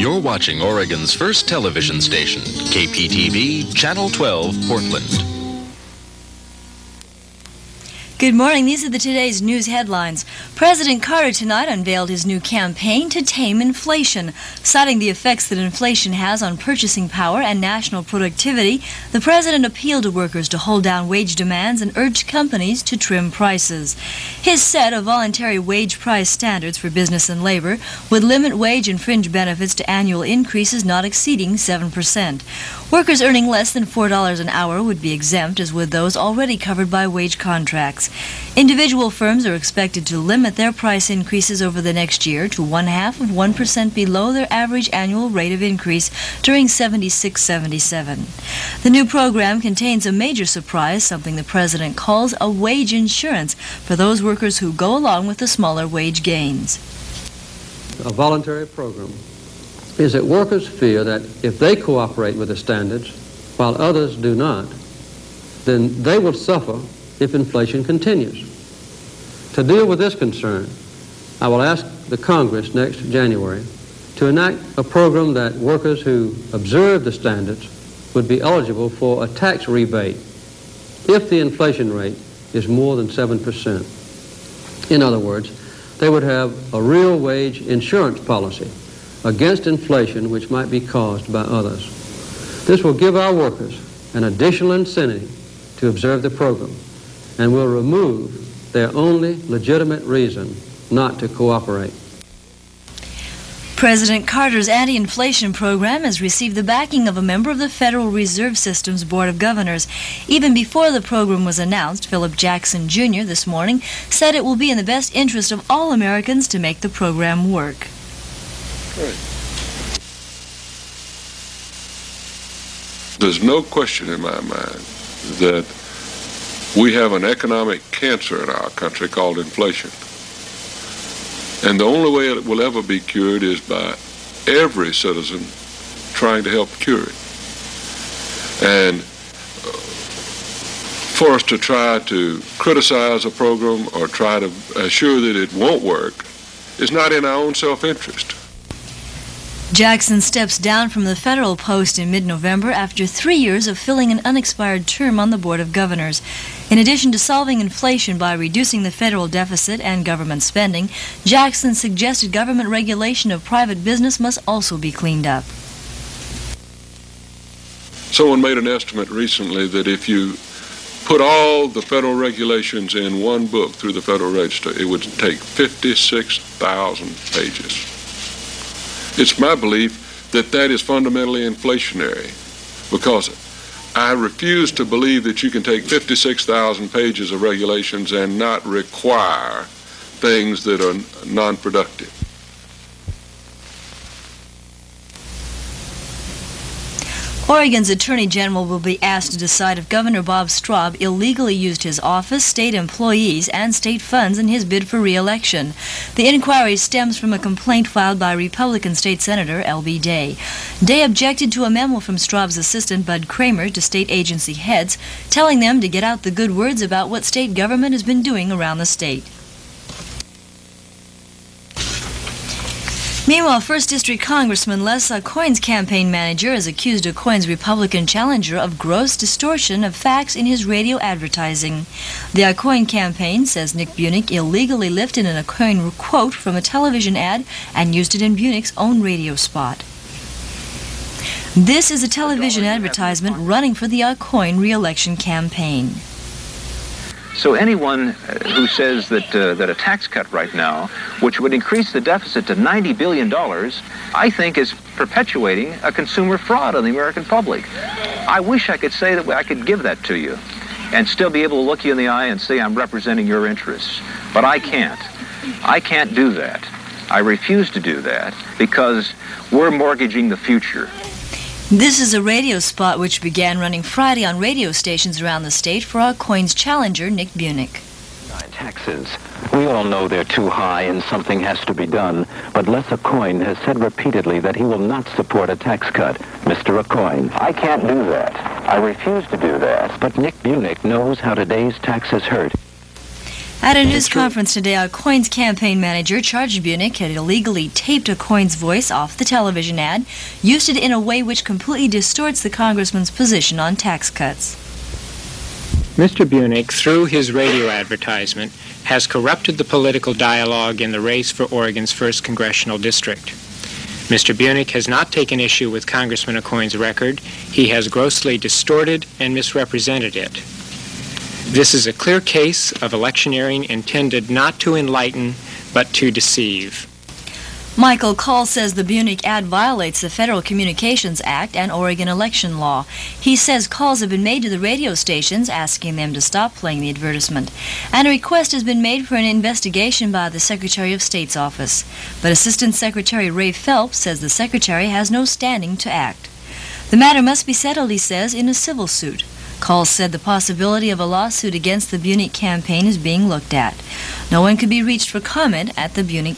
You're watching Oregon's first television station, KPTV, Channel 12, Portland. Good morning. These are today's news headlines. President Carter tonight unveiled his new campaign to tame inflation. Citing the effects that inflation has on purchasing power and national productivity, the president appealed to workers to hold down wage demands and urged companies to trim prices. His set of voluntary wage price standards for business and labor would limit wage and fringe benefits to annual increases not exceeding 7%. Workers earning less than $4 an hour would be exempt, as would those already covered by wage contracts. Individual firms are expected to limit their price increases over the next year to 0.5% below their average annual rate of increase during 76-77. The new program contains a major surprise, something the president calls a wage insurance for those workers who go along with the smaller wage gains. A voluntary program is that workers fear that if they cooperate with the standards while others do not, then they will suffer if inflation continues. To deal with this concern, I will ask the Congress next January to enact a program that workers who observe the standards would be eligible for a tax rebate if the inflation rate is more than 7%. In other words, they would have a real wage insurance policy against inflation which might be caused by others. This will give our workers an additional incentive to observe the program and will remove their only legitimate reason not to cooperate. President Carter's anti-inflation program has received the backing of a member of the Federal Reserve System's Board of Governors. Even before the program was announced, Philip Jackson Jr. this morning said it will be in the best interest of all Americans to make the program work. There's no question in my mind that we have an economic cancer in our country called inflation. And the only way it will ever be cured is by every citizen trying to help cure it. And for us to try to criticize a program or try to assure that it won't work is not in our own self-interest. Jackson steps down from the federal post in mid-November after 3 years of filling an unexpired term on the Board of Governors. In addition to solving inflation by reducing the federal deficit and government spending, Jackson suggested government regulation of private business must also be cleaned up. Someone made an estimate recently that if you put all the federal regulations in one book through the Federal Register, it would take 56,000 pages. It's my belief that that is fundamentally inflationary, because I refuse to believe that you can take 56,000 pages of regulations and not require things that are non-productive. Oregon's Attorney General will be asked to decide if Governor Bob Straub illegally used his office, state employees, and state funds in his bid for re-election. The inquiry stems from a complaint filed by Republican State Senator L.B. Day. Day objected to a memo from Straub's assistant Bud Kramer to state agency heads, telling them to get out the good words about what state government has been doing around the state. Meanwhile, 1st District Congressman Les Aucoin's campaign manager has accused Aucoin's Republican challenger of gross distortion of facts in his radio advertising. The Aucoin campaign says Nick Bunick illegally lifted an Aucoin quote from a television ad and used it in Bunick's own radio spot. This is a television advertisement running for the Aucoin re-election campaign. So anyone who says that a tax cut right now, which would increase the deficit to $90 billion, I think is perpetuating a consumer fraud on the American public. I wish I could say that I could give that to you and still be able to look you in the eye and say I'm representing your interests. But I can't. I can't do that. I refuse to do that because we're mortgaging the future. This is a radio spot which began running Friday on radio stations around the state for Aucoin's challenger, Nick Bunick. Taxes. We all know they're too high and something has to be done, but Les Aucoin has said repeatedly that he will not support a tax cut. Mr. Aucoin, I can't do that. I refuse to do that. But Nick Bunick knows how today's taxes hurt. At a news conference today, a Coins campaign manager charged Buick had illegally taped a Coins voice off the television ad, used it in a way which completely distorts the congressman's position on tax cuts. Mr. Buick, through his radio advertisement, has corrupted the political dialogue in the race for Oregon's 1st Congressional District. Mr. Buick has not taken issue with Congressman Aucoin's record. He has grossly distorted and misrepresented it. This is a clear case of electioneering intended not to enlighten, but to deceive. Michael Call says the Buick ad violates the Federal Communications Act and Oregon election law. He says calls have been made to the radio stations asking them to stop playing the advertisement, and a request has been made for an investigation by the Secretary of State's office. But Assistant Secretary Ray Phelps says the Secretary has no standing to act. The matter must be settled, he says, in a civil suit. Call said the possibility of a lawsuit against the Buick campaign is being looked at. No one could be reached for comment at the Buick